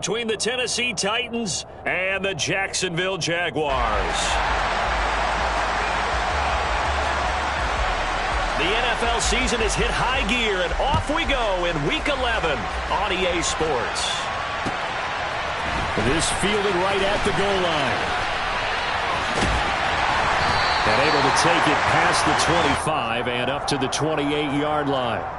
Between the Tennessee Titans and the Jacksonville Jaguars. The NFL season has hit high gear, and off we go in Week 11 on EA Sports. This fielded right at the goal line. And able to take it past the 25 and up to the 28-yard line.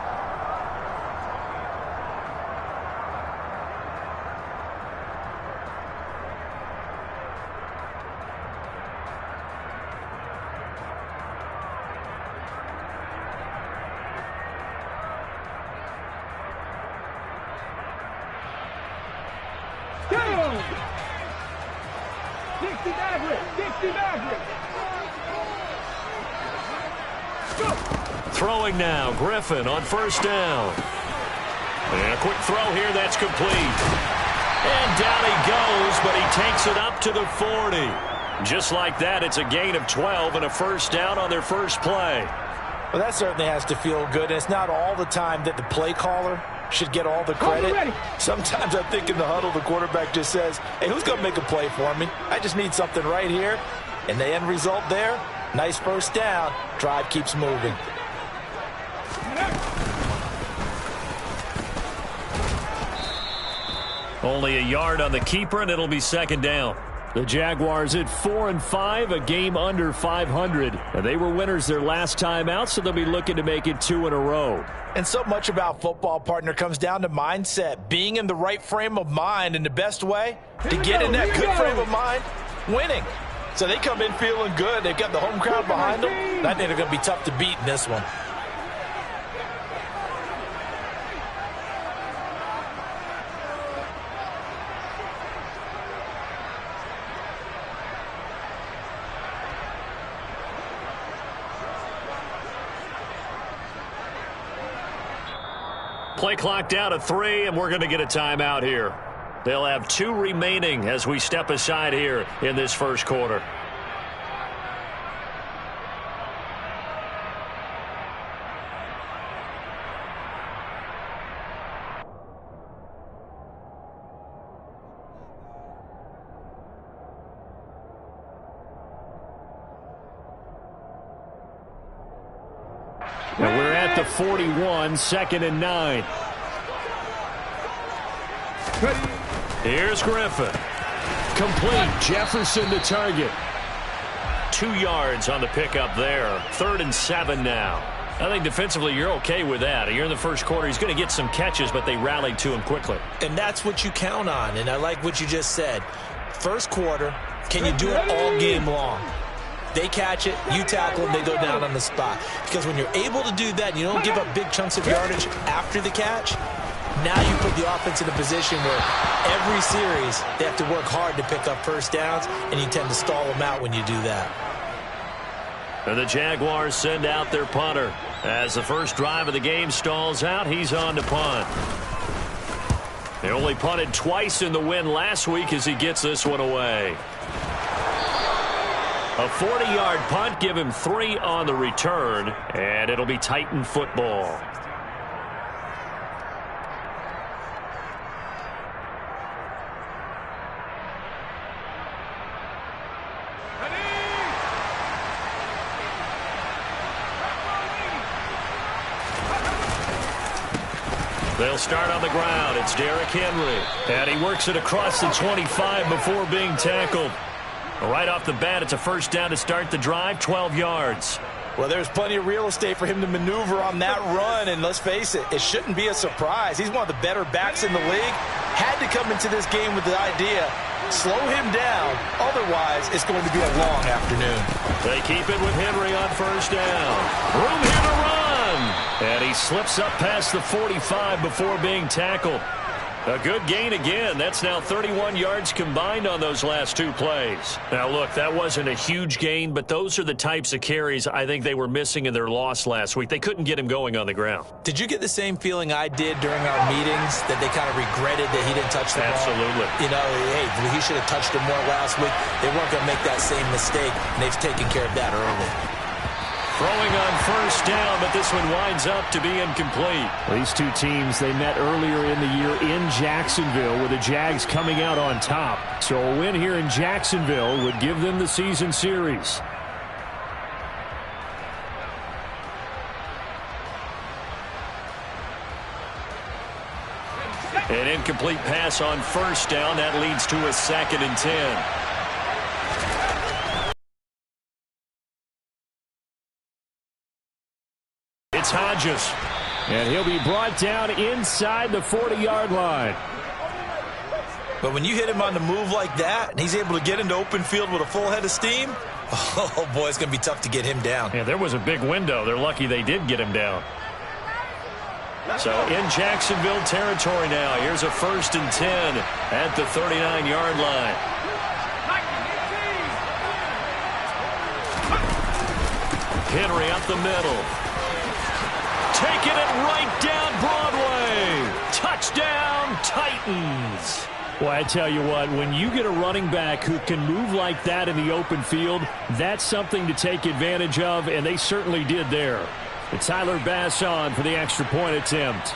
Throwing now, Griffin on first down. And a quick throw here, that's complete. And down he goes, but he takes it up to the 40. Just like that, it's a gain of 12 and a first down on their first play. Well, that certainly has to feel good. And it's not all the time that the play caller should get all the credit. Sometimes I think in the huddle, the quarterback just says, hey, who's going to make a play for me? I just need something right here. And the end result there, nice first down. Drive keeps moving. Only a yard on the keeper, and it'll be second down. The Jaguars at 4-5, a game under 500. And they were winners their last time out, so they'll be looking to make it 2 in a row. And so much about football, partner, comes down to mindset. Being in the right frame of mind, and the best way to get in that good frame of mind, winning. So they come in feeling good. They've got the home crowd behind them. I think they're going to be tough to beat in this one. Play clock down to 3, and we're going to get a timeout here. They'll have 2 remaining as we step aside here in this first quarter. And we're at the 41, 2nd and 9. Here's Griffin. Complete. Jefferson the target. 2 yards on the pickup there. 3rd and 7 now. I think defensively you're okay with that. You're in the first quarter. He's going to get some catches, but they rallied to him quickly. And that's what you count on, and I like what you just said. First quarter, can you do it all game long? They catch it, you tackle them, they go down on the spot. Because when you're able to do that and you don't give up big chunks of yardage after the catch, now you put the offense in a position where every series they have to work hard to pick up first downs, and you tend to stall them out when you do that. And the Jaguars send out their punter. As the first drive of the game stalls out, he's on to punt. They only punted twice in the win last week as he gets this one away. A 40-yard punt, give him 3 on the return, and it'll be Titan football. They'll start on the ground. It's Derrick Henry, and he works it across the 25 before being tackled. Right off the bat, it's a first down to start the drive, 12 yards. Well, there's plenty of real estate for him to maneuver on that run, and let's face it, it shouldn't be a surprise. He's one of the better backs in the league. Had to come into this game with the idea, slow him down, otherwise it's going to be a long afternoon. They keep it with Henry on first down. Room here to run, and he slips up past the 45 before being tackled. A good gain again. That's now 31 yards combined on those last 2 plays. Now, look, that wasn't a huge gain, but those are the types of carries I think they were missing in their loss last week. They couldn't get him going on the ground. Did you get the same feeling I did during our meetings, that they kind of regretted that he didn't touch the ball? Absolutely. You know, hey, he should have touched it more last week. They weren't going to make that same mistake, and they've taken care of that early. Throwing on first down, but this one winds up to be incomplete. These two teams, they met earlier in the year in Jacksonville with the Jags coming out on top. So a win here in Jacksonville would give them the season series. An incomplete pass on first down. That leads to a 2nd and 10. It's Hodges. And he'll be brought down inside the 40-yard line. But when you hit him on the move like that, and he's able to get into open field with a full head of steam, oh, boy, it's going to be tough to get him down. Yeah, there was a big window. They're lucky they did get him down. So in Jacksonville territory now. Here's a 1st and 10 at the 39-yard line. Henry up the middle. Taking it right down Broadway. Touchdown, Titans. Well, I tell you what, when you get a running back who can move like that in the open field, that's something to take advantage of, and they certainly did there. It's Tyler Bass on for the extra point attempt.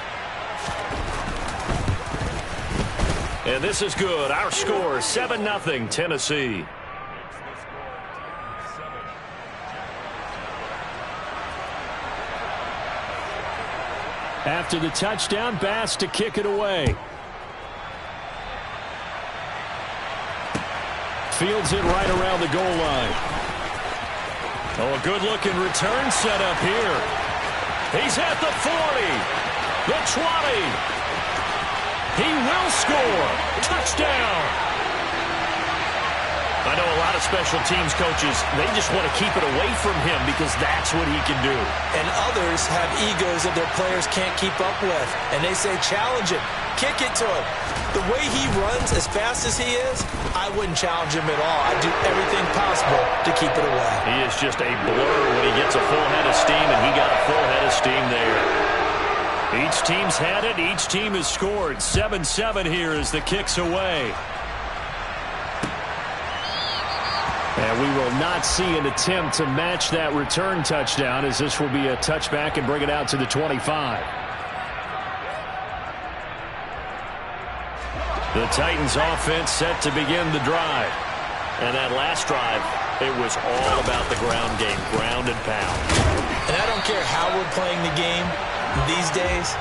And this is good. Our score, 7-0 Tennessee. After the touchdown, Bass to kick it away. Fields it right around the goal line. Oh, a good-looking return set up here. He's at the 40, the 20. He will score. Touchdown. I know a lot of special teams coaches, they just want to keep it away from him because that's what he can do. And others have egos that their players can't keep up with. And they say, challenge it. Kick it to him. The way he runs as fast as he is, I wouldn't challenge him at all. I'd do everything possible to keep it away. He is just a blur when he gets a full head of steam, and he got a full head of steam there. Each team's had it. Each team has scored. 7-7 here as the kick's away. And we will not see an attempt to match that return touchdown, as this will be a touchback and bring it out to the 25. The Titans offense set to begin the drive. And that last drive, it was all about the ground game, ground and pound. And I don't care how we're playing the game these days,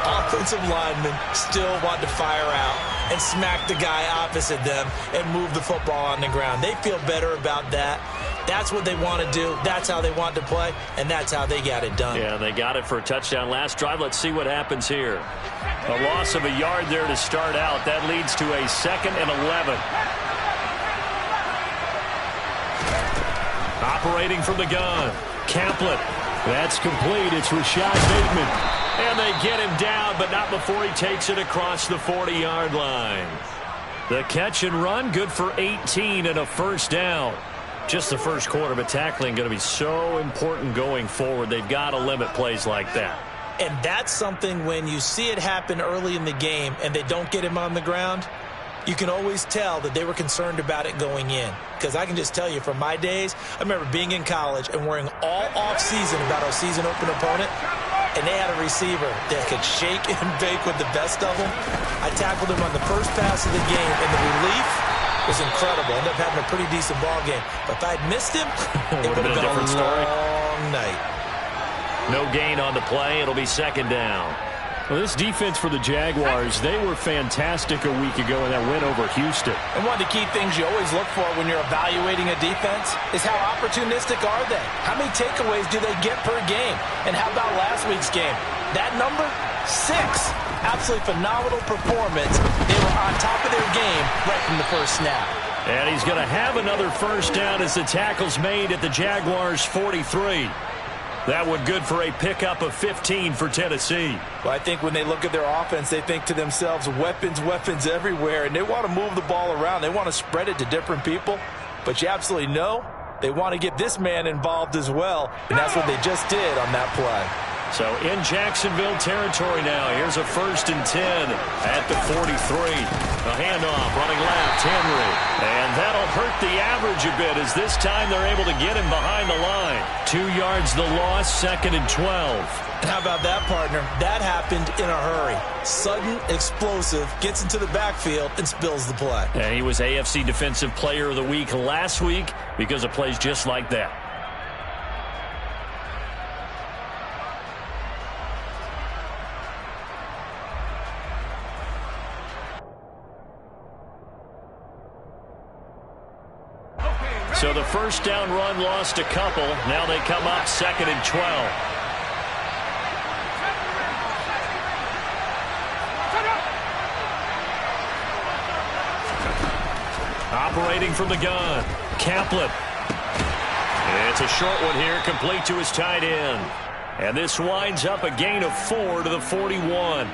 offensive linemen still want to fire out and smack the guy opposite them and move the football on the ground. They feel better about that. That's what they want to do. That's how they want to play, and that's how they got it done. Yeah, they got it for a touchdown last drive. Let's see what happens here. A loss of a yard there to start out. That leads to a 2nd and 11. Operating from the gun. Caplet. That's complete. It's Rashad Bateman. And they get him down, but not before he takes it across the 40-yard line. The catch and run, good for 18 and a first down. Just the first quarter, but tackling going to be so important going forward. They've got to limit plays like that. And that's something when you see it happen early in the game and they don't get him on the ground, you can always tell that they were concerned about it going in. Because I can just tell you from my days, I remember being in college and worrying all off-season about our season open opponent, and they had a receiver that could shake and bake with the best of them. I tackled him on the first pass of the game, and the relief was incredible. Ended up having a pretty decent ball game. But if I'd missed him, it would have been a different story. Long night. No gain on the play. It'll be 2nd down. Well, this defense for the Jaguars, they were fantastic a week ago in that win over Houston. And one of the key things you always look for when you're evaluating a defense is how opportunistic are they? How many takeaways do they get per game? And how about last week's game? That number, 6. Absolutely phenomenal performance. They were on top of their game right from the first snap. And he's going to have another first down as the tackle's made at the Jaguars' 43. That one good for a pickup of 15 for Tennessee. Well, I think when they look at their offense, they think to themselves, weapons, weapons everywhere, and they want to move the ball around. They want to spread it to different people. But you absolutely know they want to get this man involved as well, and that's what they just did on that play. So in Jacksonville territory now. Here's a 1st and 10 at the 43. A handoff running left. Here's Henry. And that'll hurt the average a bit as this time they're able to get him behind the line. 2 yards the loss, 2nd and 12. And how about that, partner? That happened in a hurry. Sudden, explosive, gets into the backfield, and spills the play. And he was AFC Defensive Player of the Week last week because of plays just like that. So the first down run lost a couple. Now they come up 2nd and 12. Operating from the gun, Kaplan. It's a short one here, complete to his tight end. And this winds up a gain of 4 to the 41.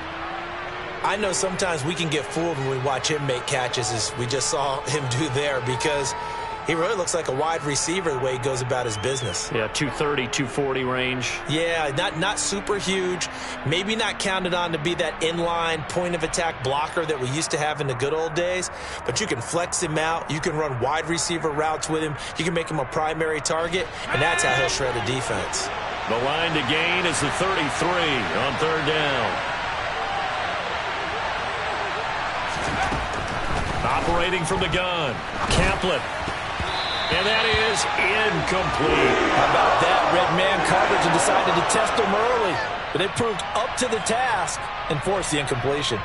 I know sometimes we can get fooled when we watch him make catches, as we just saw him do there, because he really looks like a wide receiver the way he goes about his business. Yeah, 230, 240 range. Yeah, not super huge. Maybe not counted on to be that inline point-of-attack blocker that we used to have in the good old days. But you can flex him out. You can run wide receiver routes with him. You can make him a primary target, and that's how he'll shred a defense. The line to gain is the 33 on 3rd down. Operating from the gun, Kaplan. And that is incomplete. How about that? Red man coverage and decided to test him early. But it proved up to the task and forced the incompletion.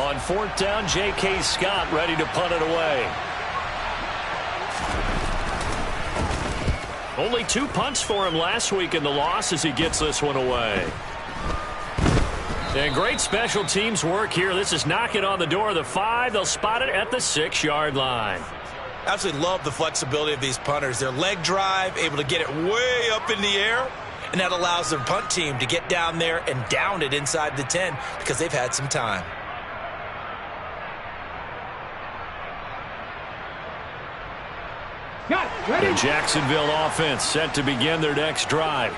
On 4th down, J.K. Scott ready to punt it away. Only 2 punts for him last week in the loss as he gets this one away. And great special teams work here. This is knocking on the door of the 5. They'll spot it at the 6-yard line. Absolutely love the flexibility of these punters. Their leg drive, able to get it way up in the air, and that allows their punt team to get down there and down it inside the 10 because they've had some time. The Jacksonville offense set to begin their next drive.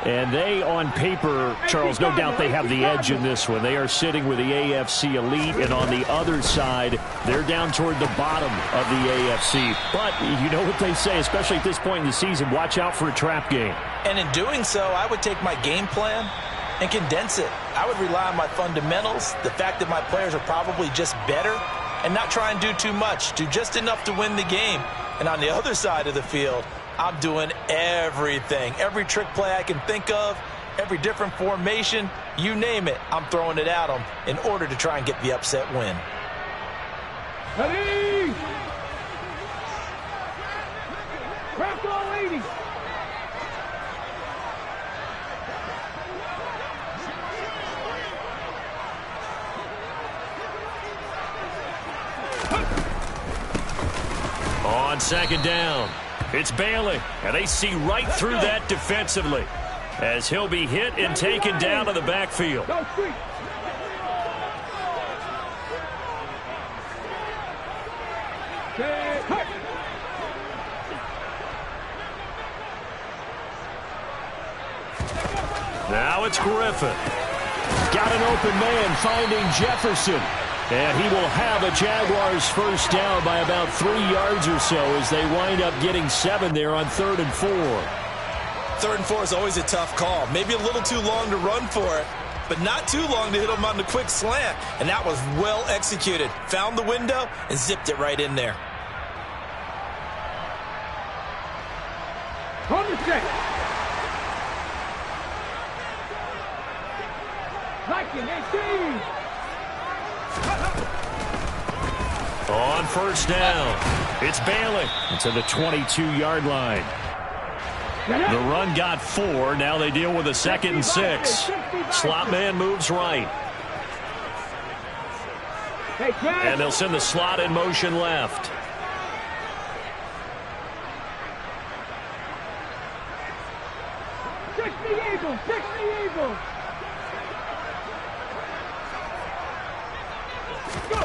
And they, on paper, Charles, no doubt they have the edge in this one. They are sitting with the AFC elite, and on the other side, they're down toward the bottom of the AFC. But you know what they say, especially at this point in the season, watch out for a trap game. And in doing so, I would take my game plan and condense it. I would rely on my fundamentals, the fact that my players are probably just better, and not try and do too much, do just enough to win the game. And on the other side of the field, I'm doing everything. Every trick play I can think of, every different formation, you name it, I'm throwing it at them in order to try and get the upset win. Ready! Crack all 80! On 2nd down, it's Bailey, and they see right through that defensively as he'll be hit and taken down to the backfield. Now it's Griffin. Got an open man finding Jefferson. And he will have a Jaguars first down by about 3 yards or so as they wind up getting 7 there on 3rd and 4. 3rd and 4 is always a tough call. Maybe a little too long to run for it, but not too long to hit him on the quick slant. And that was well executed. Found the window and zipped it right in there. Hold the check. Like it, 18. On 1st down, it's Bailey. To the 22-yard line. The run got 4. Now they deal with a 2nd and 6. Slot man moves right. And they'll send the slot in motion left. Fix the Eagles! Fix the Eagles! Go!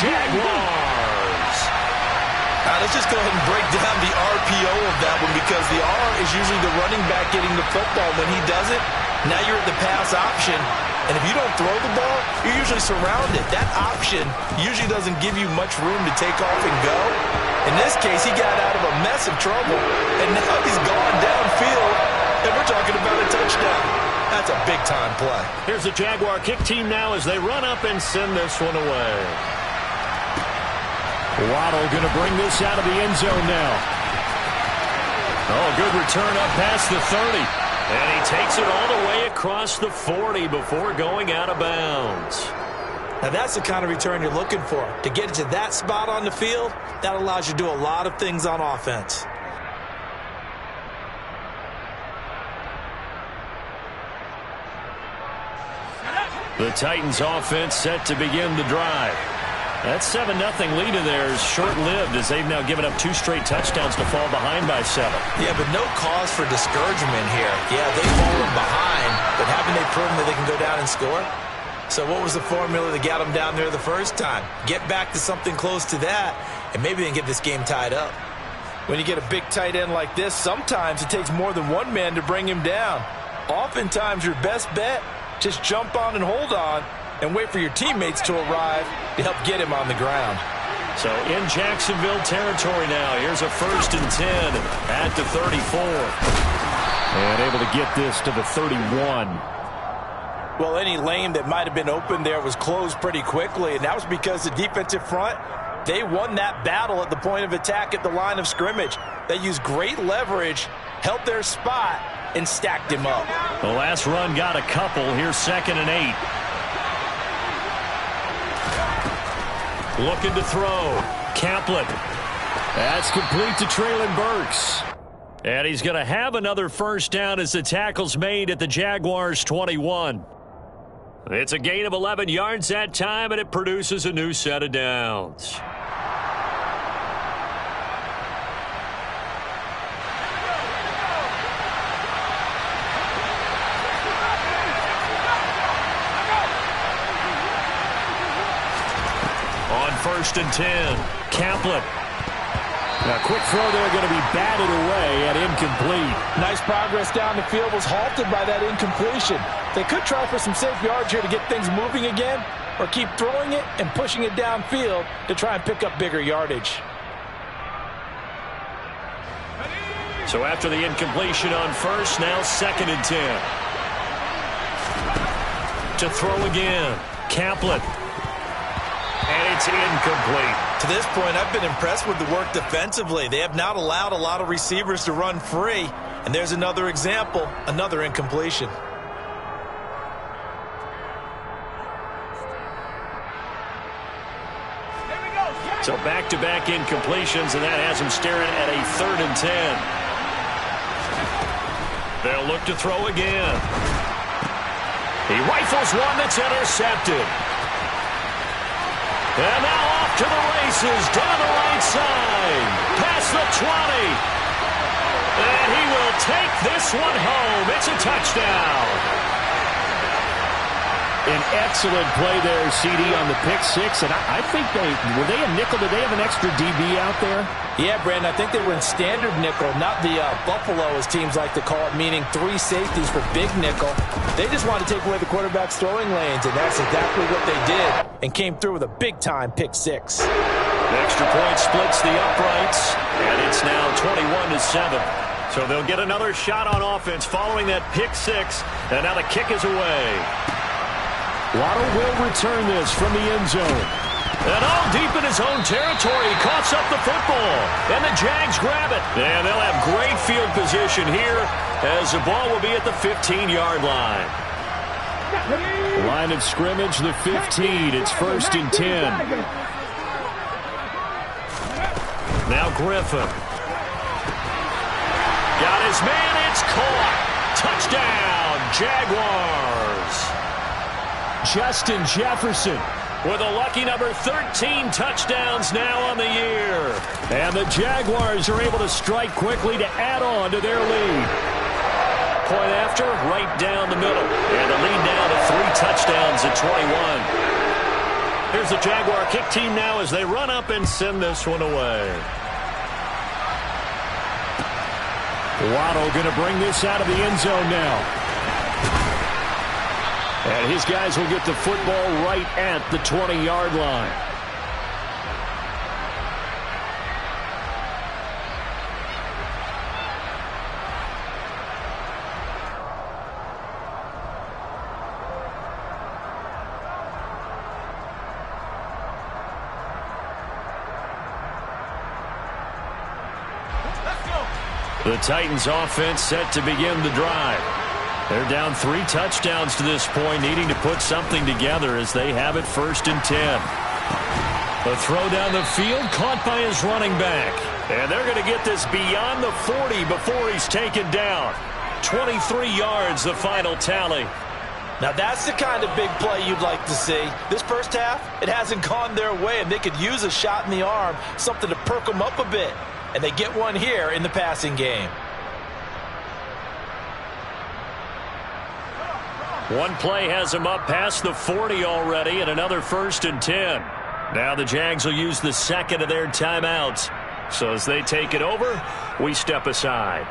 Jaguars. Let's just go ahead and break down the RPO of that one, because the R is usually the running back getting the football. When he does it, now you're at the pass option. And if you don't throw the ball, you're usually surrounded. That option usually doesn't give you much room to take off and go. In this case, he got out of a mess of trouble, and now he's gone downfield, and we're talking about a touchdown. That's a big-time play. Here's the Jaguar kick team now as they run up and send this one away. Waddle going to bring this out of the end zone now. Oh, good return up past the 30. And he takes it all the way across the 40 before going out of bounds. Now that's the kind of return you're looking for. To get it to that spot on the field, that allows you to do a lot of things on offense. The Titans offense set to begin the drive. That 7-0 lead in there is short-lived, as they've now given up 2 straight touchdowns to fall behind by 7. Yeah, but no cause for discouragement here. Yeah, they've fallen behind, but haven't they proven that they can go down and score? So what was the formula that got them down there the first time? Get back to something close to that, and maybe they can get this game tied up. When you get a big tight end like this, sometimes it takes more than one man to bring him down. Oftentimes, your best bet, just jump on and hold on, and wait for your teammates to arrive to help get him on the ground. So in Jacksonville territory now, here's a 1st and 10 at the 34. And able to get this to the 31. Well, any lane that might have been open there was closed pretty quickly, and that was because the defensive front, they won that battle at the point of attack at the line of scrimmage. They used great leverage, held their spot, and stacked him up. The last run got a couple. Here's 2nd and 8. Looking to throw. Kaplan. That's complete to Treylon Burks. And he's going to have another first down as the tackle's made at the Jaguars' 21. It's a gain of 11 yards that time, and it produces a new set of downs. On 1st and 10, Kaplan. A quick throw there going to be batted away and incomplete. Nice progress down the field, was halted by that incompletion. They could try for some safe yards here to get things moving again, or keep throwing it and pushing it downfield to try and pick up bigger yardage. So after the incompletion on 1st, now 2nd and 10. To throw again, Kaplan. And it's incomplete. To this point, I've been impressed with the work defensively. They have not allowed a lot of receivers to run free. And there's another example, another incompletion. So back-to-back incompletions, and that has him staring at a 3rd and 10. They'll look to throw again. He rifles one that's intercepted. And now off to the races, down the right side, past the 20. And he will take this one home. It's a touchdown. An excellent play there, CD, on the pick six. And I think were they a nickel? Did they have an extra DB out there? Yeah, Brandon, I think they were in standard nickel, not the Buffalo, as teams like to call it, meaning 3 safeties for big nickel. They just wanted to take away the quarterback's throwing lanes, and that's exactly what they did, and came through with a big-time pick six. The extra point splits the uprights, and it's now 21-7. So they'll get another shot on offense following that pick six, and now the kick is away. Waddle will return this from the end zone. And all deep in his own territory, he coughs up the football. And the Jags grab it. And they'll have great field position here as the ball will be at the 15-yard line. Line of scrimmage, the 15. It's 1st and 10. Now Griffin. Got his man, it's caught. Touchdown, Jaguars. Justin Jefferson with a lucky number 13 touchdowns now on the year. And the Jaguars are able to strike quickly to add on to their lead. Point after, right down the middle. And the lead now to 3 touchdowns at 21. Here's the Jaguar kick team now as they run up and send this one away. Waddle going to bring this out of the end zone now. And his guys will get the football right at the 20-yard line. The Titans offense set to begin the drive. They're down 3 touchdowns to this point, needing to put something together as they have it 1st and 10. The throw down the field caught by his running back. And they're going to get this beyond the 40 before he's taken down. 23 yards, the final tally. Now that's the kind of big play you'd like to see. This first half, it hasn't gone their way, and they could use a shot in the arm, something to perk them up a bit. And they get one here in the passing game. One play has him up past the 40 already, and another 1st and 10. Now the Jags will use the second of their timeouts. So as they take it over, we step aside.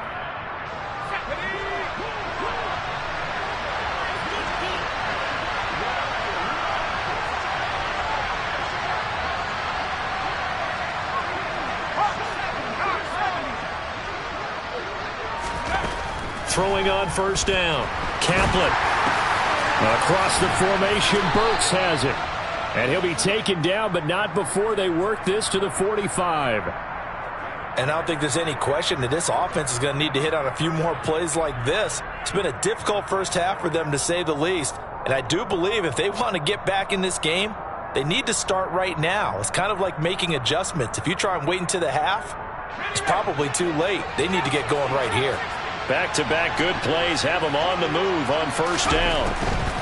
Throwing on 1st down. Kaplan. Across the formation, Burks has it. And he'll be taken down, but not before they work this to the 45. And I don't think there's any question that this offense is going to need to hit on a few more plays like this. It's been a difficult first half for them, to say the least. And I do believe if they want to get back in this game, they need to start right now. It's kind of like making adjustments. If you try and wait until the half, it's probably too late. They need to get going right here. Back-to-back good plays have him on the move on 1st down.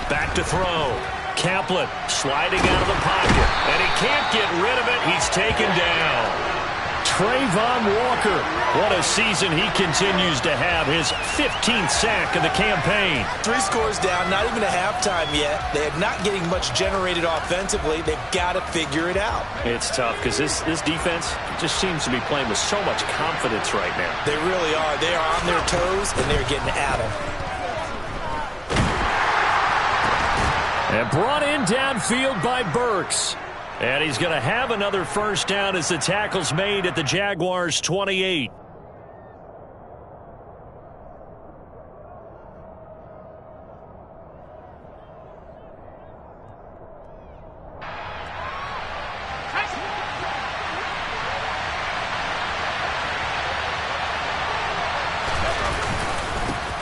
Back to throw. Kaplan sliding out of the pocket. And he can't get rid of it. He's taken down. Trayvon Walker. What a season he continues to have. His 15th sack of the campaign. 3 scores down, not even a halftime yet. They are not getting much generated offensively. They've got to figure it out. It's tough because this defense just seems to be playing with so much confidence right now. They really are. They are on their toes, and they're getting at them. And brought in downfield by Burks. And he's going to have another 1st down as the tackle's made at the Jaguars' 28.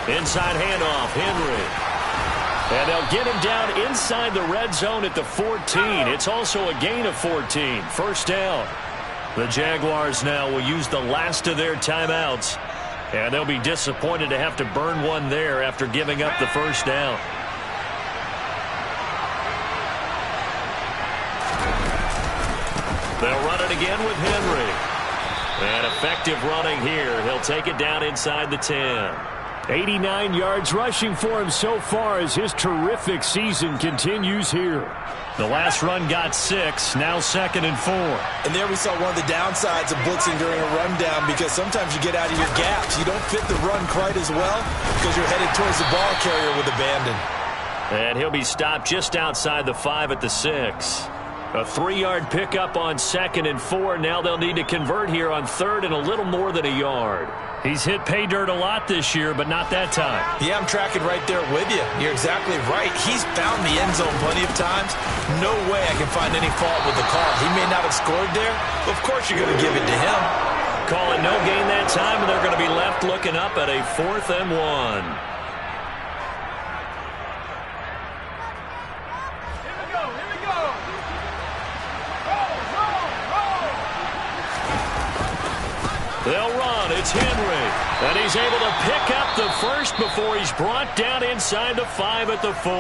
Inside handoff, Henry. And they'll get him down inside the red zone at the 14. It's also a gain of 14. 1st down. The Jaguars now will use the last of their timeouts. And they'll be disappointed to have to burn one there after giving up the 1st down. They'll run it again with Henry. And effective running here. He'll take it down inside the 10. 89 yards rushing for him so far as his terrific season continues here. The last run got 6, now 2nd and 4. And there we saw one of the downsides of blitzing during a rundown, because sometimes you get out of your gaps. You don't fit the run quite as well because you're headed towards the ball carrier with abandon. And he'll be stopped just outside the 5 at the 6. A 3-yard pickup on 2nd and 4. Now they'll need to convert here on 3rd and a little more than a yard. He's hit pay dirt a lot this year, but not that time. Yeah, I'm tracking right there with you. You're exactly right. He's found the end zone plenty of times. No way I can find any fault with the call. He may not have scored there, but of course you're going to give it to him. Calling no gain that time, and they're going to be left looking up at a 4th and 1. They'll run. It's Henry. And he's able to pick up the 1st before he's brought down inside the 5 at the 4.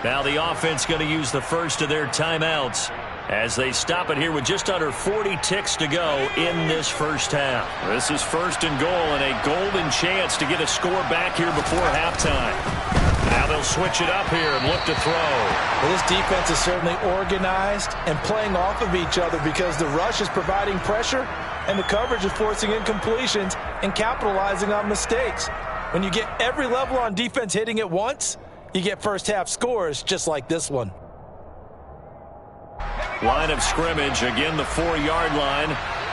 Now the offense going to use the 1st of their timeouts as they stop it here with just under 40 ticks to go in this 1st half. This is 1st and goal and a golden chance to get a score back here before halftime. Now they'll switch it up here and look to throw. Well, this defense is certainly organized and playing off of each other because the rush is providing pressure and the coverage is forcing incompletions and capitalizing on mistakes. When you get every level on defense hitting at once, you get first-half scores just like this one. Line of scrimmage, again the 4-yard line,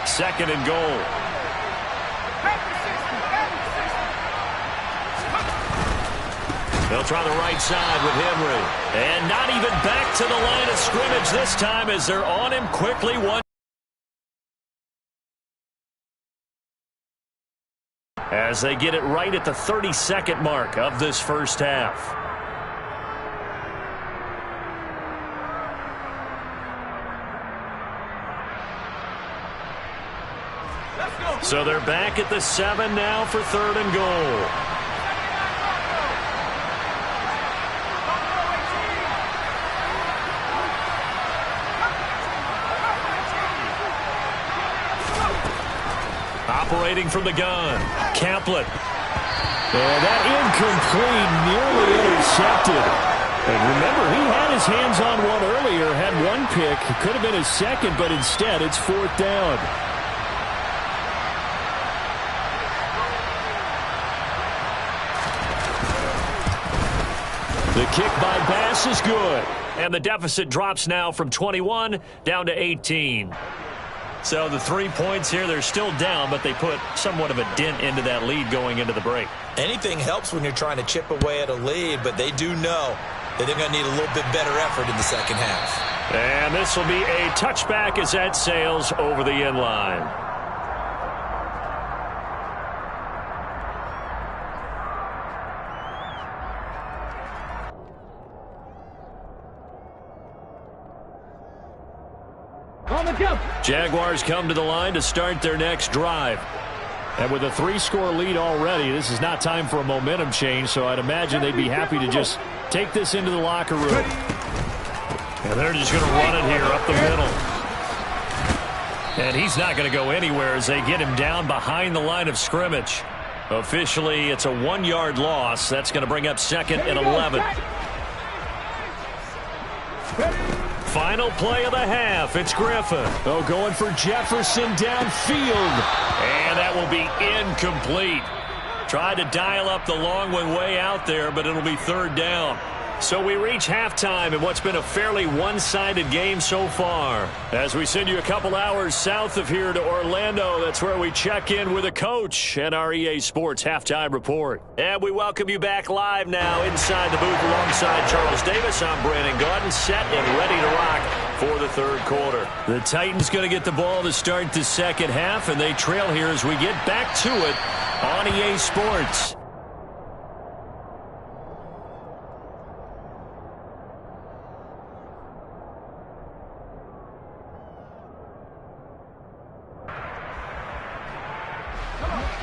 2nd and goal. They'll try the right side with Henry. And not even back to the line of scrimmage this time as they're on him quickly. As they get it right at the 32nd mark of this first half. So they're back at the 7 now for 3rd and goal. Operating from the gun, Kaplan. And that incomplete, nearly intercepted. And remember, he had his hands on one earlier, had one pick. It could have been his second, but instead it's 4th down. The kick by Bass is good. And the deficit drops now from 21 down to 18. So the 3 points here, they're still down, but they put somewhat of a dent into that lead going into the break. Anything helps when you're trying to chip away at a lead, but they do know that they're going to need a little bit better effort in the second half. And this will be a touchback as that sails over the end line. Jaguars come to the line to start their next drive. And with a 3-score lead already, this is not time for a momentum change, so I'd imagine they'd be happy to just take this into the locker room. And they're just going to run it here up the middle. And he's not going to go anywhere as they get him down behind the line of scrimmage. Officially, it's a 1-yard loss. That's going to bring up 2nd and 11. Final play of the half. It's Griffin. Oh, going for Jefferson downfield. And that will be incomplete. Tried to dial up the long one way out there, but it'll be 3rd down. So we reach halftime in what's been a fairly one-sided game so far. As we send you a couple hours south of here to Orlando, that's where we check in with a coach and our EA Sports Halftime Report. And we welcome you back live now inside the booth alongside Charles Davis. I'm Brandon Gaudin, set and ready to rock for the 3rd quarter. The Titans going to get the ball to start the second half, and they trail here as we get back to it on EA Sports.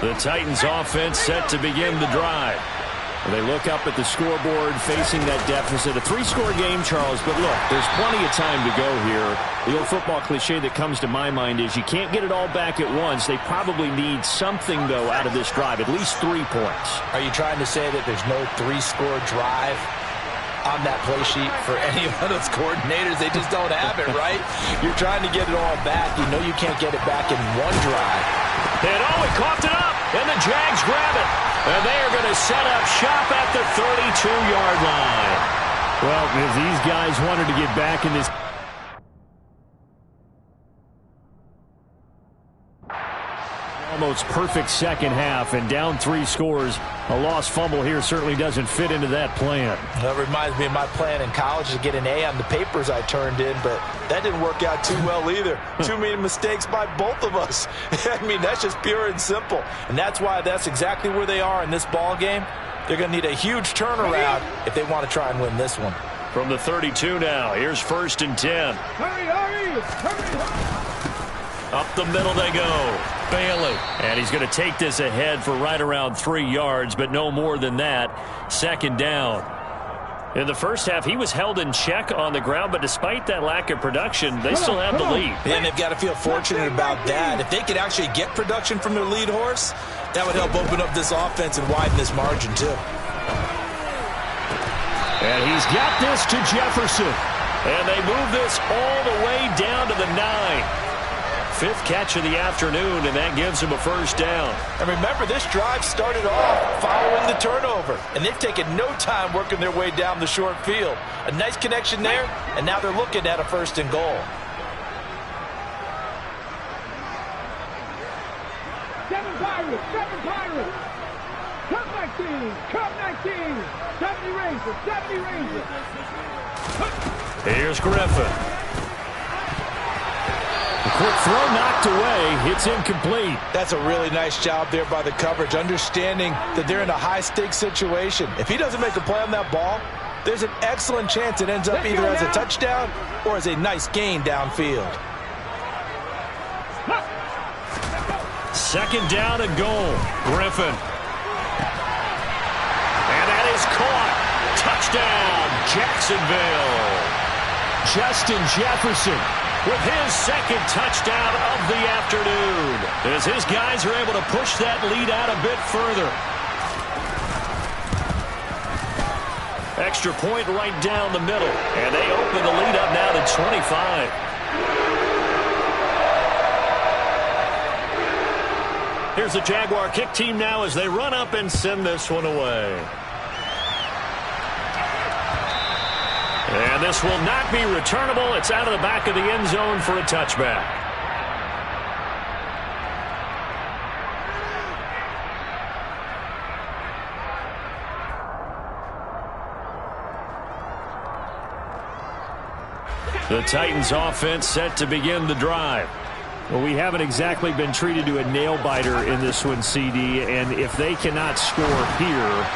The Titans offense set to begin the drive. They look up at the scoreboard facing that deficit. A 3-score game, Charles, but look, there's plenty of time to go here. The old football cliche that comes to my mind is you can't get it all back at once. They probably need something, though, out of this drive, at least 3 points. Are you trying to say that there's no 3-score drive on that play sheet for any of those coordinators? They just don't have it, right? You're trying to get it all back. You know you can't get it back in one drive. And oh, he coughed it up, and the Jags grab it. And they are going to set up shop at the 32-yard line. Well, if these guys wanted to get back in this almost perfect second half and down 3 scores, a lost fumble here certainly doesn't fit into that plan. That reminds me of my plan in college to get an A on the papers I turned in, but that didn't work out too well either. Too many mistakes by both of us. I mean, that's just pure and simple. And that's why that's exactly where they are in this ball game. They're going to need a huge turnaround if they want to try and win this one. From the 32 now, here's 1st and 10. Up the middle they go. Bailey. And he's going to take this ahead for right around 3 yards, but no more than that. 2nd down. In the first half, he was held in check on the ground, but despite that lack of production, they still have the lead. And they've got to feel fortunate about that. If they could actually get production from their lead horse, that would help open up this offense and widen this margin too. And he's got this to Jefferson. And they move this all the way down to the 9. Fifth catch of the afternoon, and that gives him a first down. And remember, this drive started off following the turnover, and they've taken no time working their way down the short field. A nice connection there, and now they're looking at a first and goal. 7 Pirates, 7 Pirates. Cup 19, Cup 19. 70 Rangers, 70 Rangers. Here's Griffin. The quick throw knocked away. It's incomplete. That's a really nice job there by the coverage, understanding that they're in a high-stakes situation. If he doesn't make a play on that ball, there's an excellent chance it ends up either as a touchdown or as a nice gain downfield. Second down and goal. Griffin. And that is caught. Touchdown, Jacksonville. Justin Jefferson with his second touchdown of the afternoon, as his guys are able to push that lead out a bit further. Extra point right down the middle, and they open the lead up now to 25. Here's the Jaguar kick team now as they run up and send this one away. And this will not be returnable. It's out of the back of the end zone for a touchback. The Titans offense set to begin the drive. Well, we haven't exactly been treated to a nail-biter in this one, CD, and if they cannot score here,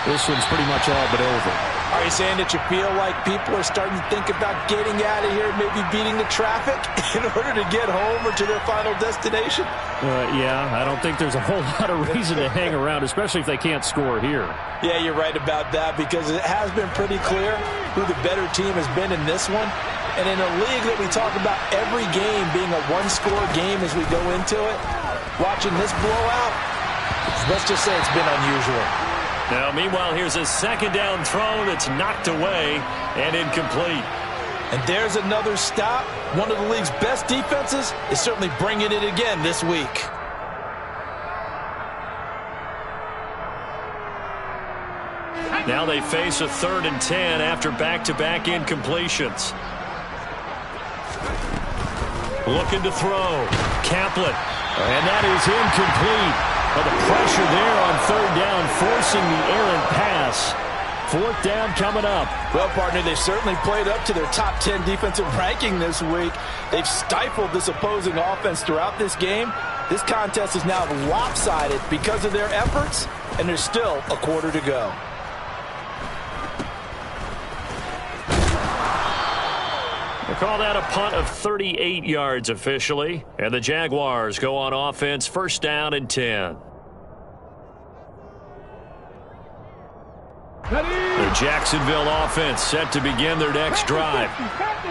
this one's pretty much all but over. Are you saying that you feel like people are starting to think about getting out of here, maybe beating the traffic in order to get home or to their final destination? Yeah, I don't think there's a whole lot of reason to hang around, especially if they can't score here. Yeah, you're right about that, because it has been pretty clear who the better team has been in this one. And in a league that we talk about every game being a one-score game as we go into it, watching this blowout, let's just say it's been unusual. Now, meanwhile, here's a second down throw that's knocked away and incomplete. And there's another stop. One of the league's best defenses is certainly bringing it again this week. Now they face a 3rd and 10 after back-to-back incompletions. Looking to throw. Kaplan. And that is incomplete. But the pressure there on 3rd down, forcing the errant pass. 4th down coming up. Well, partner, they've certainly played up to their top 10 defensive ranking this week. They've stifled this opposing offense throughout this game. This contest is now lopsided because of their efforts, and there's still a quarter to go. They call that a punt of 38 yards officially, and the Jaguars go on offense, 1st down and 10. The Jacksonville offense set to begin their next drive.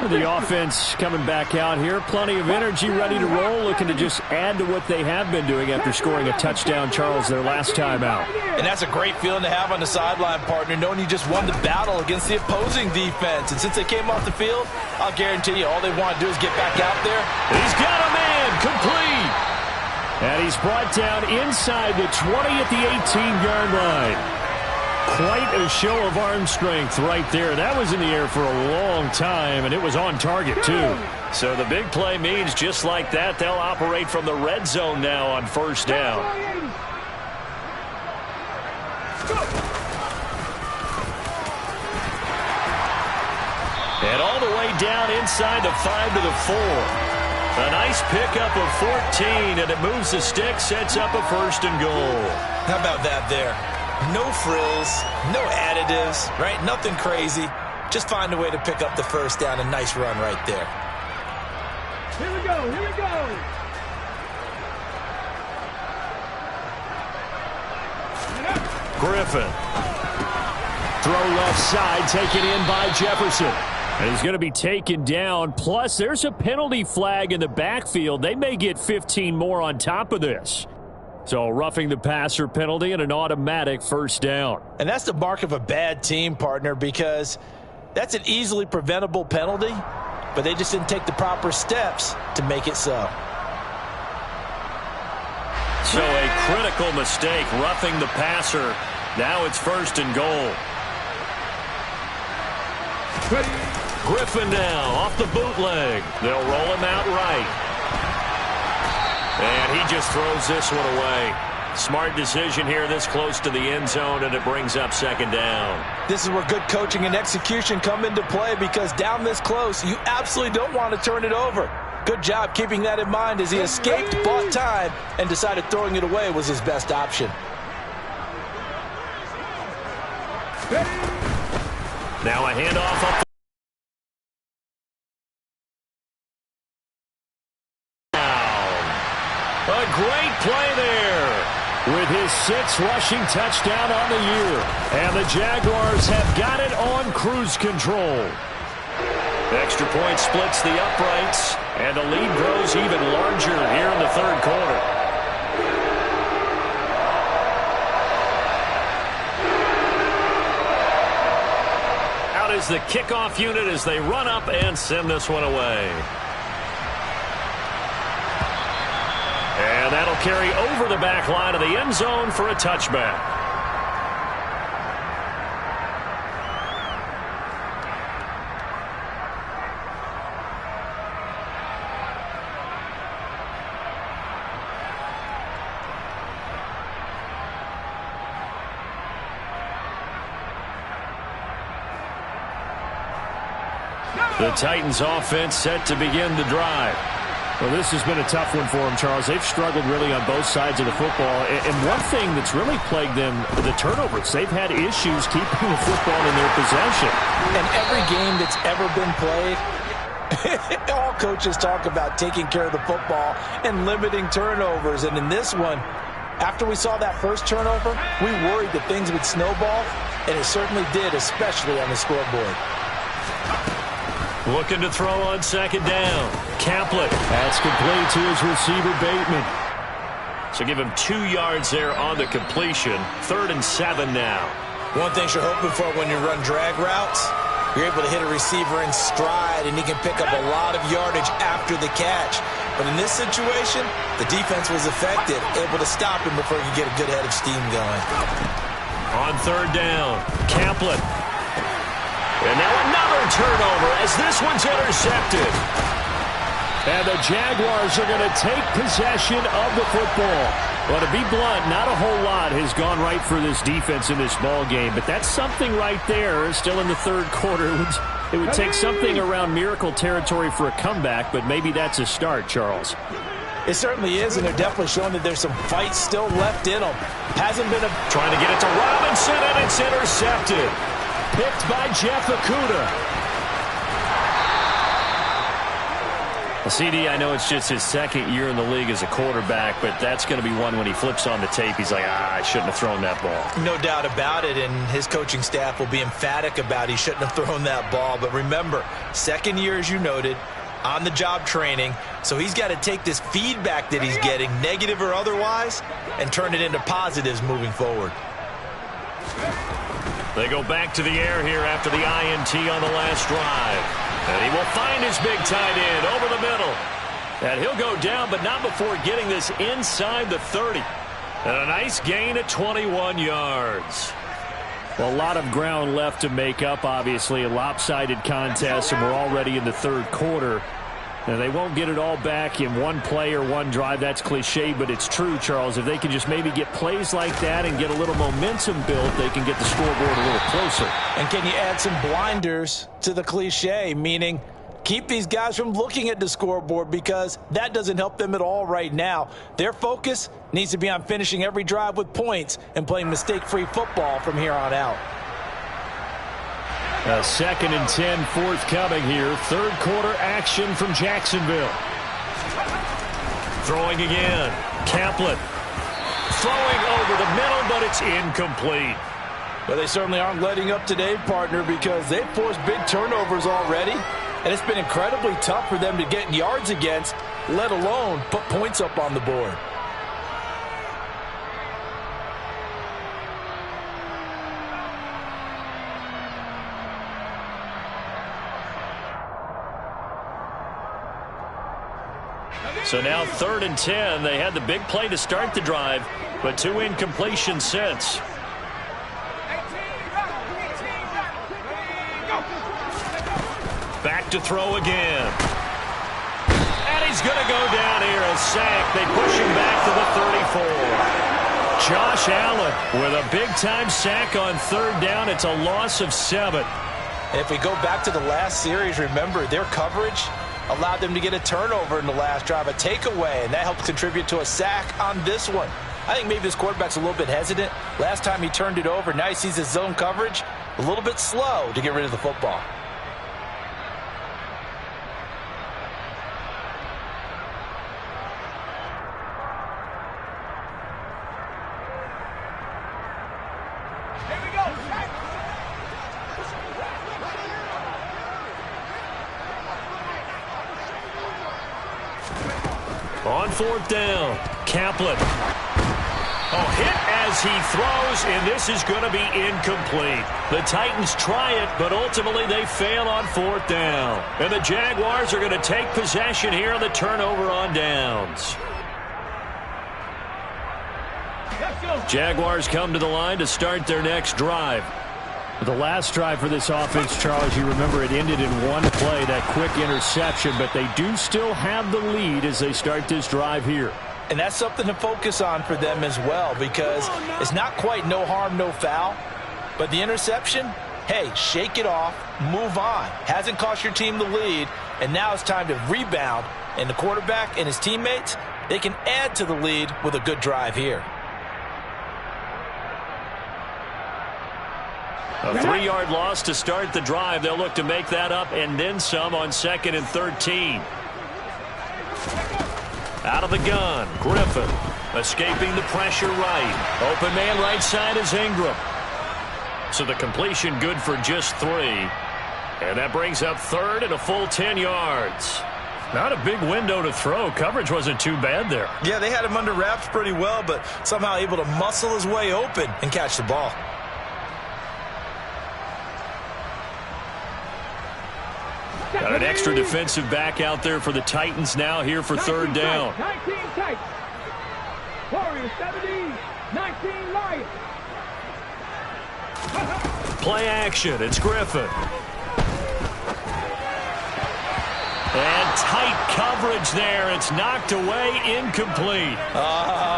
The offense coming back out here. Plenty of energy, ready to roll, looking to just add to what they have been doing after scoring a touchdown, Charles, their last time out. And that's a great feeling to have on the sideline, partner, knowing you just won the battle against the opposing defense. And since they came off the field, I'll guarantee you all they want to do is get back out there. He's got a man, complete. And he's brought down inside the 20 at the 18-yard line. Quite a show of arm strength right there. That was in the air for a long time, and it was on target, too. So the big play means just like that, they'll operate from the red zone now on 1st down. And all the way down inside the 5 to the 4. A nice pickup of 14, and it moves the stick, sets up a 1st and goal. How about that there? No frills, no additives, right? Nothing crazy. Just find a way to pick up the 1st down. A nice run right there. Here we go, here we go. Griffin. Throw left side, taken in by Jefferson. And he's going to be taken down. Plus, there's a penalty flag in the backfield. They may get 15 more on top of this. So roughing the passer penalty and an automatic first down. And that's the mark of a bad team, partner, because that's an easily preventable penalty, but they just didn't take the proper steps to make it so. So a critical mistake, roughing the passer. Now it's 1st and goal. Griffin now off the bootleg. They'll roll him out right. And he just throws this one away. Smart decision here this close to the end zone, and it brings up 2nd down. This is where good coaching and execution come into play, because down this close, you absolutely don't want to turn it over. Good job keeping that in mind as he escaped, bought time, and decided throwing it away was his best option. Now a handoff up. A great play there. With his 6th rushing touchdown on the year. And the Jaguars have got it on cruise control. Extra point splits the uprights, and the lead grows even larger here in the 3rd quarter. Out is the kickoff unit as they run up and send this one away. And that'll carry over the back line of the end zone for a touchback. The Titans offense set to begin the drive. Well, this has been a tough one for them, Charles. They've struggled really on both sides of the football. And one thing that's really plagued them, the turnovers. They've had issues keeping the football in their possession. And every game that's ever been played, all coaches talk about taking care of the football and limiting turnovers. And in this one, after we saw that first turnover, we worried that things would snowball, and it certainly did, especially on the scoreboard. Looking to throw on 2nd down. Caplet. That's complete to his receiver, Bateman. So give him 2 yards there on the completion. 3rd and 7 now. One thing you're hoping for when you run drag routes, you're able to hit a receiver in stride, and he can pick up a lot of yardage after the catch. But in this situation, the defense was effective, able to stop him before he could get a good head of steam going. On 3rd down, Caplet. And now another turnover as this one's intercepted. And the Jaguars are going to take possession of the football. Well, to be blunt, not a whole lot has gone right for this defense in this ball game, but that's something right there. Still in the 3rd quarter. It would take something around miracle territory for a comeback, but maybe that's a start, Charles. It certainly is, and they're definitely showing that there's some fight still left in them. Hasn't been a... Trying to get it to Robinson, and it's intercepted. Picked by Jeff Okudah. Well, CD, I know it's just his 2nd year in the league as a quarterback, but that's going to be one when he flips on the tape, he's like, I shouldn't have thrown that ball. No doubt about it, and his coaching staff will be emphatic about he shouldn't have thrown that ball. But remember, 2nd year, as you noted, on-the-job training, so he's got to take this feedback that he's getting, negative or otherwise, and turn it into positives moving forward. They go back to the air here after the INT on the last drive. And he will find his big tight end over the middle. And he'll go down, but not before getting this inside the 30. And a nice gain at 21 yards. Well, a lot of ground left to make up, obviously. A lopsided contest, and we're already in the 3rd quarter. Now, they won't get it all back in one play or one drive. That's cliche, but it's true, Charles. If they can just maybe get plays like that and get a little momentum built, they can get the scoreboard a little closer. And can you add some blinders to the cliche, meaning keep these guys from looking at the scoreboard, because that doesn't help them at all right now. Their focus needs to be on finishing every drive with points and playing mistake-free football from here on out. A 2nd and 10 forthcoming here. 3rd quarter action from Jacksonville. Throwing again. Caplet. Throwing over the middle, but it's incomplete. Well, they certainly aren't letting up today, partner, because they've forced big turnovers already, and it's been incredibly tough for them to get yards against, let alone put points up on the board. So now 3rd and 10. They had the big play to start the drive, but 2 incompletions since. Back to throw again. And he's going to go down here and sack. They push him back to the 34. Josh Allen with a big-time sack on 3rd down. It's a loss of 7. And if we go back to the last series, remember, their coverage allowed them to get a turnover in the last drive, a takeaway, and that helped contribute to a sack on this one. I think maybe this quarterback's a little bit hesitant. Last time he turned it over, now he sees his zone coverage a little bit slow to get rid of the football. On 4th down, Kaplan. Oh, hit as he throws, and this is going to be incomplete. The Titans try it, but ultimately they fail on 4th down. And the Jaguars are going to take possession here on the turnover on downs. Jaguars come to the line to start their next drive. The last drive for this offense, Charles, you remember it ended in one play, that quick interception, but they do still have the lead as they start this drive here. And that's something to focus on for them as well, because it's not quite no harm, no foul, but the interception, hey, shake it off, move on. Hasn't cost your team the lead, and now it's time to rebound, and the quarterback and his teammates, they can add to the lead with a good drive here. A 3-yard loss to start the drive. They'll look to make that up and then some on 2nd and 13. Out of the gun, Griffin escaping the pressure right. Open man right side is Ingram. So the completion good for just 3. And that brings up 3rd and a full 10 yards. Not a big window to throw. Coverage wasn't too bad there. Yeah, they had him under wraps pretty well, but somehow able to muscle his way open and catch the ball. Got an extra defensive back out there for the Titans now here for 3rd down. 19 Titans. Warriors 70, 19 Lions. Play action. It's Griffin. And tight coverage there. It's knocked away, incomplete.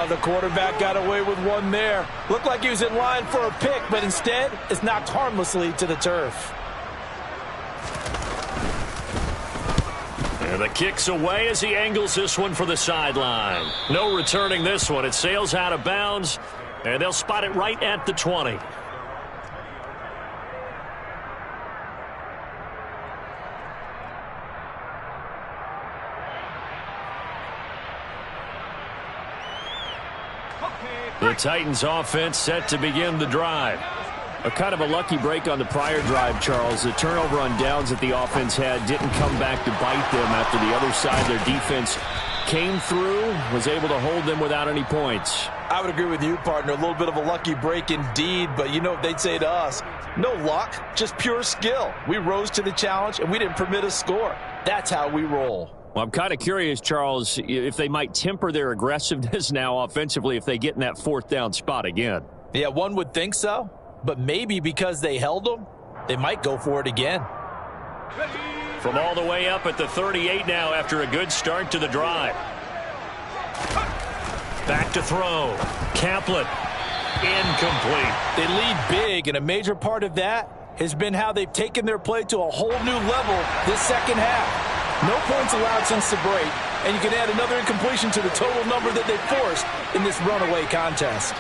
The quarterback got away with one there. Looked like he was in line for a pick, but instead it's knocked harmlessly to the turf. And the kick's away as he angles this one for the sideline. No returning this one. It sails out of bounds, and they'll spot it right at the 20. The Titans offense set to begin the drive. A kind of a lucky break on the prior drive, Charles. The turnover on downs that the offense had didn't come back to bite them after the other side. Their defense came through, was able to hold them without any points. I would agree with you, partner. A little bit of a lucky break indeed, but you know what they'd say to us? No luck, just pure skill. We rose to the challenge, and we didn't permit a score. That's how we roll. Well, I'm kind of curious, Charles, if they might temper their aggressiveness now offensively if they get in that 4th down spot again. Yeah, one would think so. But maybe because they held them, they might go for it again. From all the way up at the 38 now after a good start to the drive. Back to throw. Kaplan. Incomplete. They lead big, and a major part of that has been how they've taken their play to a whole new level this second half. No points allowed since the break, and you can add another incompletion to the total number that they forced in this runaway contest.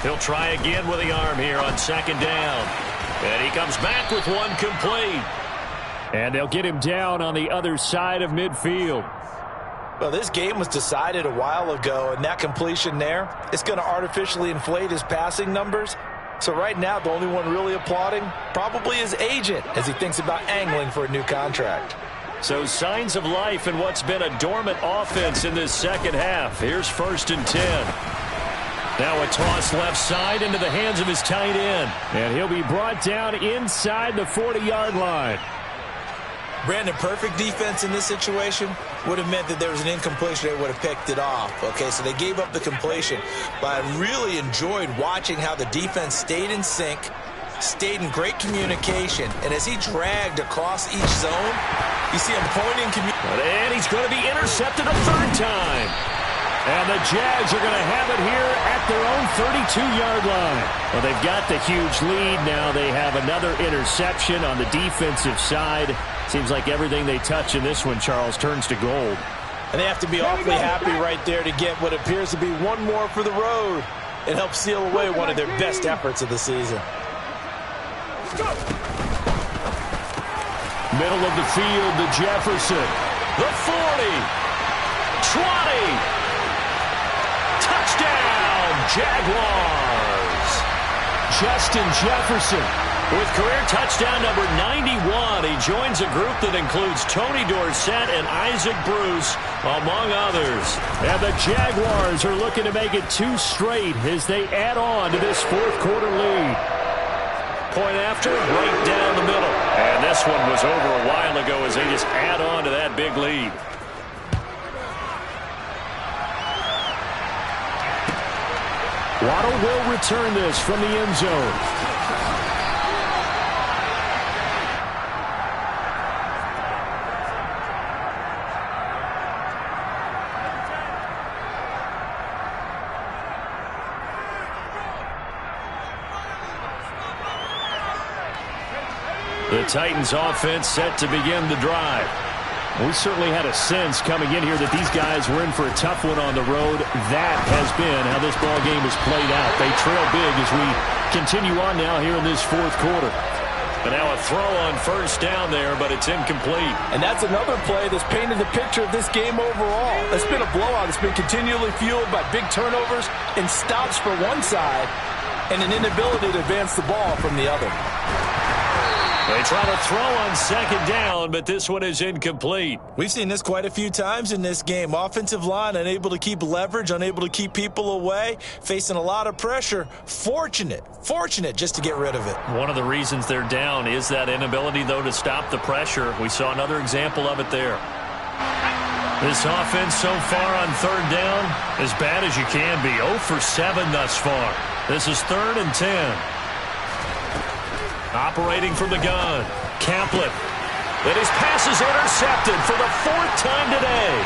He'll try again with the arm here on 2nd down. And he comes back with one complete. And they'll get him down on the other side of midfield. Well, this game was decided a while ago, and that completion there, it's going to artificially inflate his passing numbers. So right now, the only one really applauding probably his agent as he thinks about angling for a new contract. So signs of life in what's been a dormant offense in this second half. Here's 1st and 10. Now a toss left side into the hands of his tight end. And he'll be brought down inside the 40-yard line. Brandon, perfect defense in this situation would have meant that there was an incompletion. They would have picked it off. Okay, so they gave up the completion. But I really enjoyed watching how the defense stayed in sync, stayed in great communication, and as he dragged across each zone, you see him pointing. And he's going to be intercepted a third time. And the Jags are going to have it here at their own 32-yard line. Well, they've got the huge lead. Now they have another interception on the defensive side. Seems like everything they touch in this one, Charles, turns to gold. And they have to be awfully happy right there to get what appears to be one more for the road. It helps seal away one of their best efforts of the season. Middle of the field to Jefferson. The 40. 20. Touchdown, Jaguars. Justin Jefferson with career touchdown number 91. He joins a group that includes Tony Dorsett and Isaac Bruce, among others. And the Jaguars are looking to make it 2 straight as they add on to this fourth quarter lead. Point after, right down the middle. And this one was over a while ago as they just add on to that big lead. Waddle will return this from the end zone. The Titans offense set to begin the drive. We certainly had a sense coming in here that these guys were in for a tough one on the road. That has been how this ball game has played out. They trail big as we continue on now here in this fourth quarter. And now a throw on first down there, but it's incomplete. And that's another play that's painted the picture of this game overall. It's been a blowout. It's been continually fueled by big turnovers and stops for one side and an inability to advance the ball from the other. They try to throw on second down, but this one is incomplete. We've seen this quite a few times in this game. Offensive line unable to keep leverage, unable to keep people away, facing a lot of pressure. Fortunate just to get rid of it. One of the reasons they're down is that inability, though, to stop the pressure. We saw another example of it there. This offense so far on third down, as bad as you can be. 0 for 7 thus far. This is 3rd and 10. Operating from the gun, Kaplan. And his pass is intercepted for the 4th time today.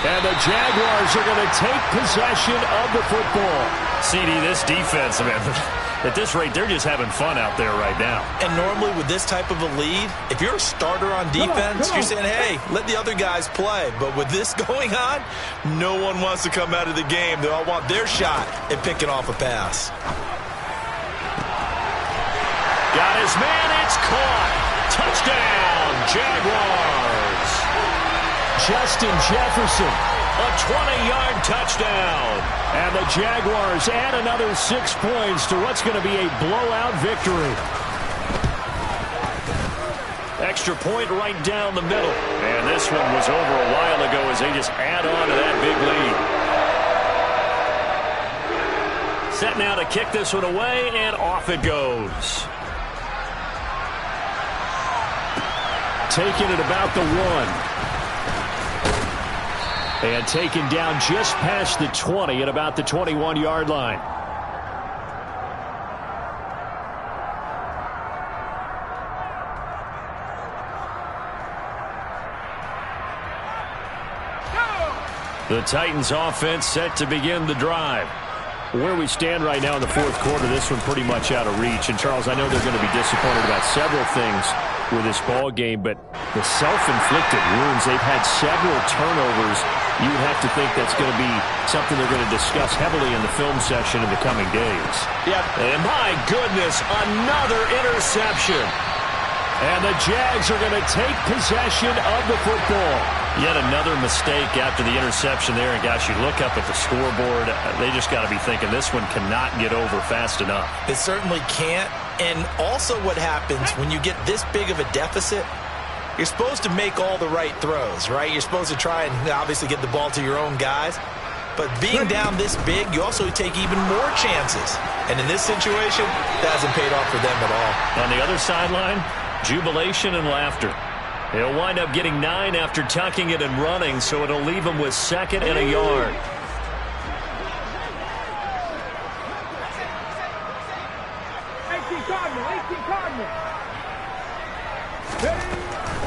And the Jaguars are going to take possession of the football. CD, this defense, man, at this rate, they're just having fun out there right now. And normally with this type of a lead, if you're a starter on defense, you're saying, hey, let the other guys play. But with this going on, no one wants to come out of the game. They all want their shot at picking off a pass. Got his man, it's caught. Touchdown, Jaguars. Justin Jefferson, a 20-yard touchdown. And the Jaguars add another 6 points to what's going to be a blowout victory. Extra point right down the middle. And this one was over a while ago as they just add on to that big lead. Set now to kick this one away, and off it goes. Taking it about the 1. And taken down just past the 20 at about the 21-yard line. The Titans offense set to begin the drive. Where we stand right now in the fourth quarter, this one pretty much out of reach. And, Charles, I know they're going to be disappointed about several things with this ball game, but the self-inflicted wounds, they've had several turnovers. You would have to think that's going to be something they're going to discuss heavily in the film session in the coming days. Yep. And my goodness, another interception. And the Jags are going to take possession of the football. Yet another mistake after the interception there. And, gosh, you look up at the scoreboard, they just got to be thinking this one cannot get over fast enough. It certainly can't. And also what happens when you get this big of a deficit, you're supposed to make all the right throws, right? You're supposed to try and obviously get the ball to your own guys. But being down this big, you also take even more chances. And in this situation, that hasn't paid off for them at all. On the other sideline, Jubilation and laughter. He'll wind up getting 9 after tucking it and running, so it'll leave him with 2nd and a yard.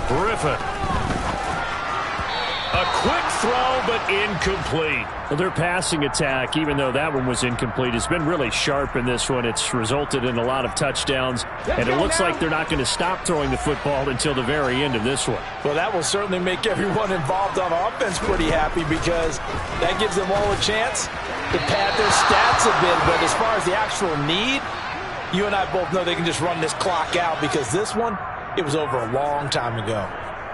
Griffin. A quick throw, but incomplete. Well, their passing attack, even though that one was incomplete, has been really sharp in this one. It's resulted in a lot of touchdowns, and it looks like they're not going to stop throwing the football until the very end of this one. Well, that will certainly make everyone involved on offense pretty happy because that gives them all a chance to pad their stats a bit. But as far as the actual need, you and I both know they can just run this clock out because this one, it was over a long time ago.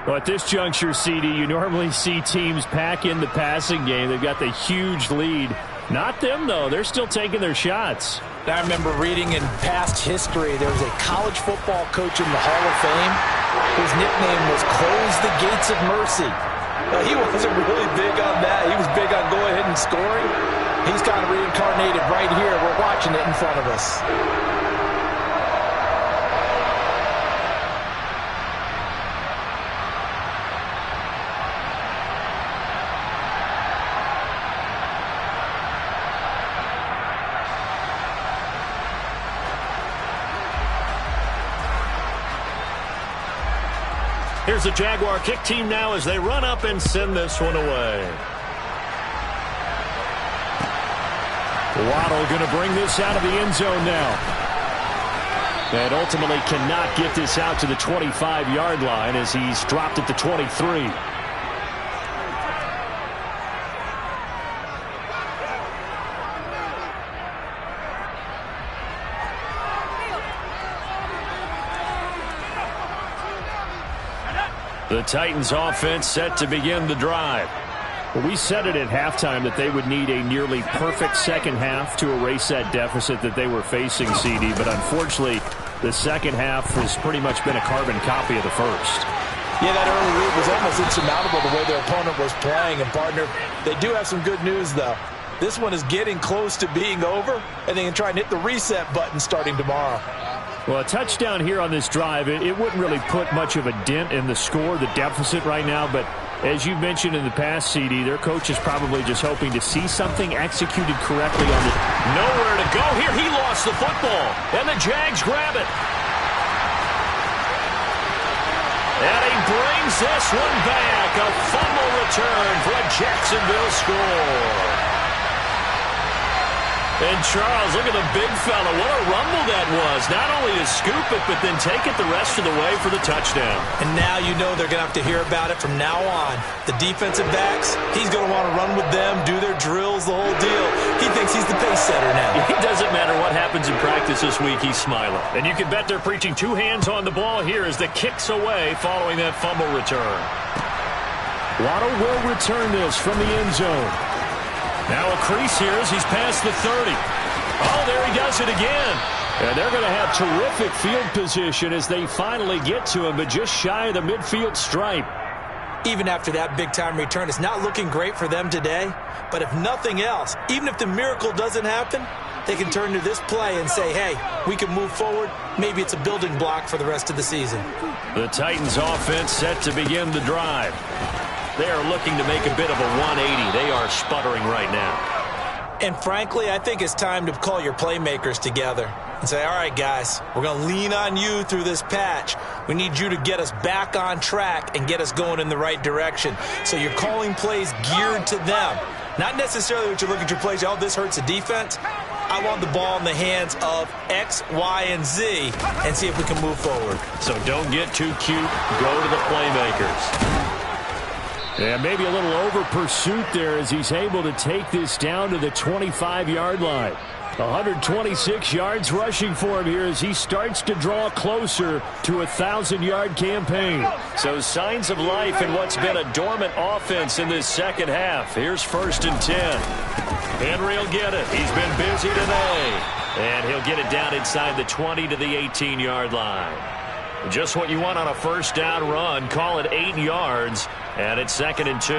Well, at this juncture, CD, you normally see teams pack in the passing game. They've got the huge lead. Not them, though. They're still taking their shots. I remember reading in past history, there was a college football coach in the Hall of Fame whose nickname was Close the Gates of Mercy. He wasn't really big on that. He was big on go ahead and scoring. He's kind of reincarnated right here. We're watching it in front of us. Here's the Jaguar kick team now as they run up and send this one away. Waddle going to bring this out of the end zone now. And ultimately cannot get this out to the 25-yard line as he's dropped at the 23. The Titans offense set to begin the drive. Well, we said it at halftime that they would need a nearly perfect second half to erase that deficit that they were facing, CD. But unfortunately, the second half has pretty much been a carbon copy of the first. Yeah, that early lead was almost insurmountable the way their opponent was playing. And, partner, they do have some good news, though. This one is getting close to being over, and they can try and hit the reset button starting tomorrow. Well, a touchdown here on this drive, it wouldn't really put much of a dent in the score, the deficit right now. But as you've mentioned in the past, CD, their coach is probably just hoping to see something executed correctly on the... Nowhere to go here. He lost the football, and the Jags grab it. And he brings this one back. A fumble return for a Jacksonville score. And Charles, look at the big fella. What a rumble that was. Not only to scoop it, but then take it the rest of the way for the touchdown. And now you know they're going to have to hear about it from now on. The defensive backs, he's going to want to run with them, do their drills, the whole deal. He thinks he's the pace setter now. It doesn't matter what happens in practice this week, he's smiling. And you can bet they're preaching 2 hands on the ball here as the kick's away following that fumble return. Waddle will return this from the end zone. Now a crease here as he's past the 30. Oh, there he does it again. And they're going to have terrific field position as they finally get to him, but just shy of the midfield stripe. Even after that big-time return, it's not looking great for them today. But if nothing else, even if the miracle doesn't happen, they can turn to this play and say, hey, we can move forward. Maybe it's a building block for the rest of the season. The Titans offense set to begin the drive. They are looking to make a bit of a 180. They are sputtering right now. And frankly, I think it's time to call your playmakers together and say, all right, guys, we're going to lean on you through this patch. We need you to get us back on track and get us going in the right direction. So you're calling plays geared to them. Not necessarily what you look at your plays, oh, this hurts the defense. I want the ball in the hands of X, Y, and Z and see if we can move forward. So don't get too cute. Go to the playmakers. Yeah, maybe a little over pursuit there as he's able to take this down to the 25-yard line. 126 yards rushing for him here as he starts to draw closer to a 1,000-yard campaign. So signs of life in what's been a dormant offense in this second half. Here's 1st and 10. Henry will get it. He's been busy today. And he'll get it down inside the 20 to the 18-yard line. Just what you want on a first down run. Call it 8 yards. And it's 2nd and 2.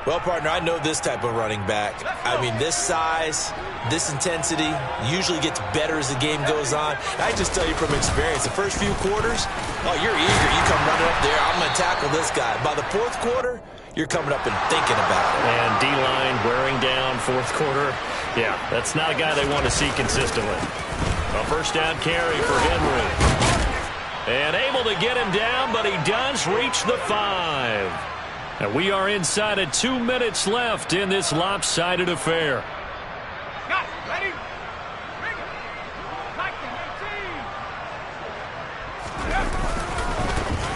Well, partner, I know this type of running back. I mean, this size, This intensity usually gets better as the game goes on. I just tell you from experience, the first few quarters, oh, you're eager. You come running up there, I'm going to tackle this guy. By the fourth quarter, you're coming up and thinking about it. And D-line wearing down fourth quarter. Yeah, that's not a guy they want to see consistently. A first down carry for Henry. And able to get him down, but he does reach the 5. And we are inside of 2 minutes left in this lopsided affair. Ready?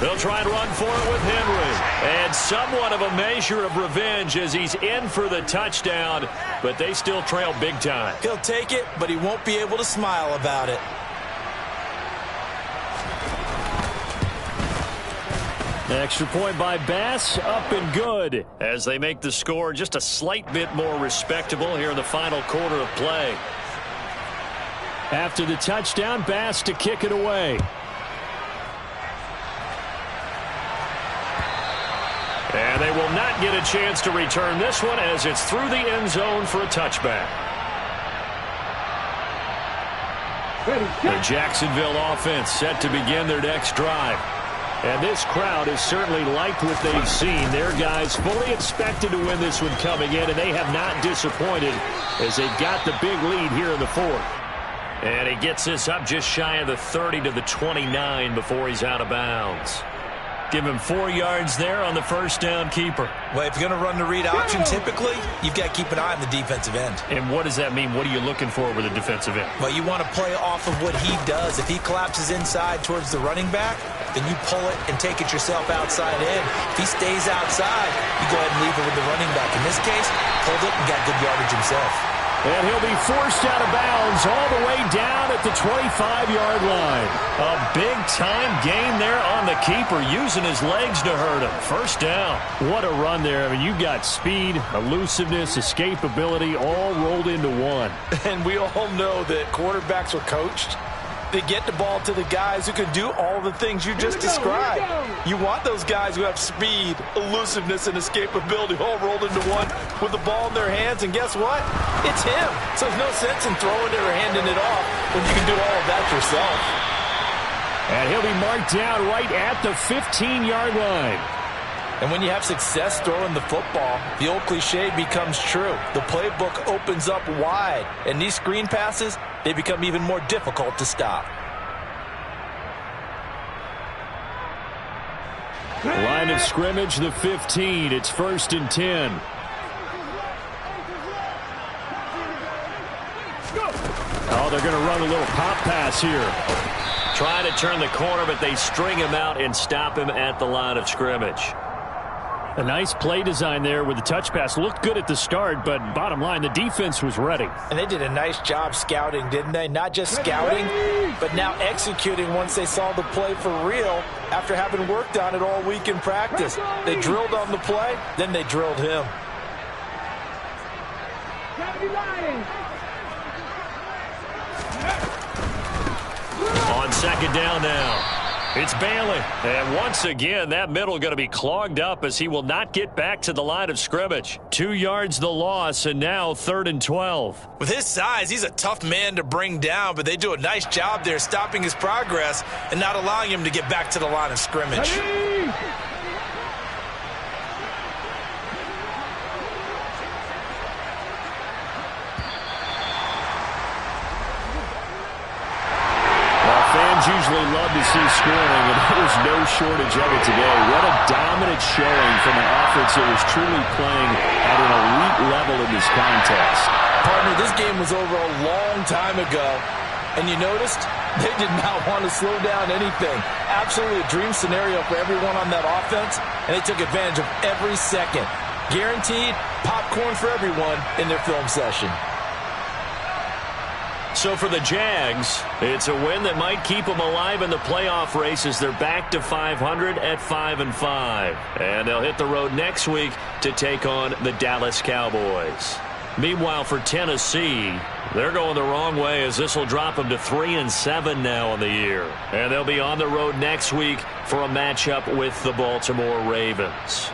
They'll try and run for it with Henry. And somewhat of a measure of revenge as he's in for the touchdown, but they still trail big time. He'll take it, but he won't be able to smile about it. Extra point by Bass, up and good. As they make the score just a slight bit more respectable here in the final quarter of play. After the touchdown, Bass to kick it away. And they will not get a chance to return this one as it's through the end zone for a touchback. The Jacksonville offense set to begin their next drive. And this crowd has certainly liked what they've seen. Their guys fully expected to win this one coming in, and they have not disappointed as they got the big lead here in the fourth. And he gets this up just shy of the 30 to the 29 before he's out of bounds. Give him 4 yards there on the first down keeper. Well, if you're going to run the read option, typically, you've got to keep an eye on the defensive end. And what does that mean? What are you looking for with a defensive end? Well, you want to play off of what he does. If he collapses inside towards the running back, then you pull it and take it yourself outside in. If he stays outside, you go ahead and leave it with the running back. In this case, pulled it and got good yardage himself. And he'll be forced out of bounds all the way down at the 25-yard line. A big-time gain there on the keeper, using his legs to hurt him. First down. What a run there. I mean, you've got speed, elusiveness, escapability all rolled into one. And we all know that quarterbacks are coached. They get the ball to the guys who can do all the things you just described. You want those guys who have speed, elusiveness, and escapability all rolled into one with the ball in their hands. And guess what? It's him. So there's no sense in throwing it or handing it off when you can do all of that yourself. And he'll be marked down right at the 15-yard line. And when you have success throwing the football, the old cliche becomes true. The playbook opens up wide. And these screen passes, they become even more difficult to stop. Line of scrimmage, the 15. It's 1st and 10. Oh, they're going to run a little pop pass here. Trying to turn the corner, but they string him out and stop him at the line of scrimmage. A nice play design there with the touch pass. Looked good at the start, but bottom line, the defense was ready. And they did a nice job scouting, didn't they? Not just scouting, but now executing once they saw the play for real after having worked on it all week in practice. They drilled on the play, then they drilled him. On second down now. It's Bailey. And once again, that middle going to be clogged up as he will not get back to the line of scrimmage. 2 yards the loss, and now 3rd and 12. With his size, he's a tough man to bring down, but they do a nice job there stopping his progress and not allowing him to get back to the line of scrimmage. Usually love to see scoring, and there was no shortage of it today. What a dominant showing from an offense that was truly playing at an elite level in this contest. Partner, this game was over a long time ago, and you noticed they did not want to slow down anything. Absolutely a dream scenario for everyone on that offense, and they took advantage of every second. Guaranteed popcorn for everyone in their film session. So for the Jags, it's a win that might keep them alive in the playoff race as they're back to 500 at 5-5. And they'll hit the road next week to take on the Dallas Cowboys. Meanwhile, for Tennessee, they're going the wrong way as this will drop them to 3-7 now on the year. And they'll be on the road next week for a matchup with the Baltimore Ravens.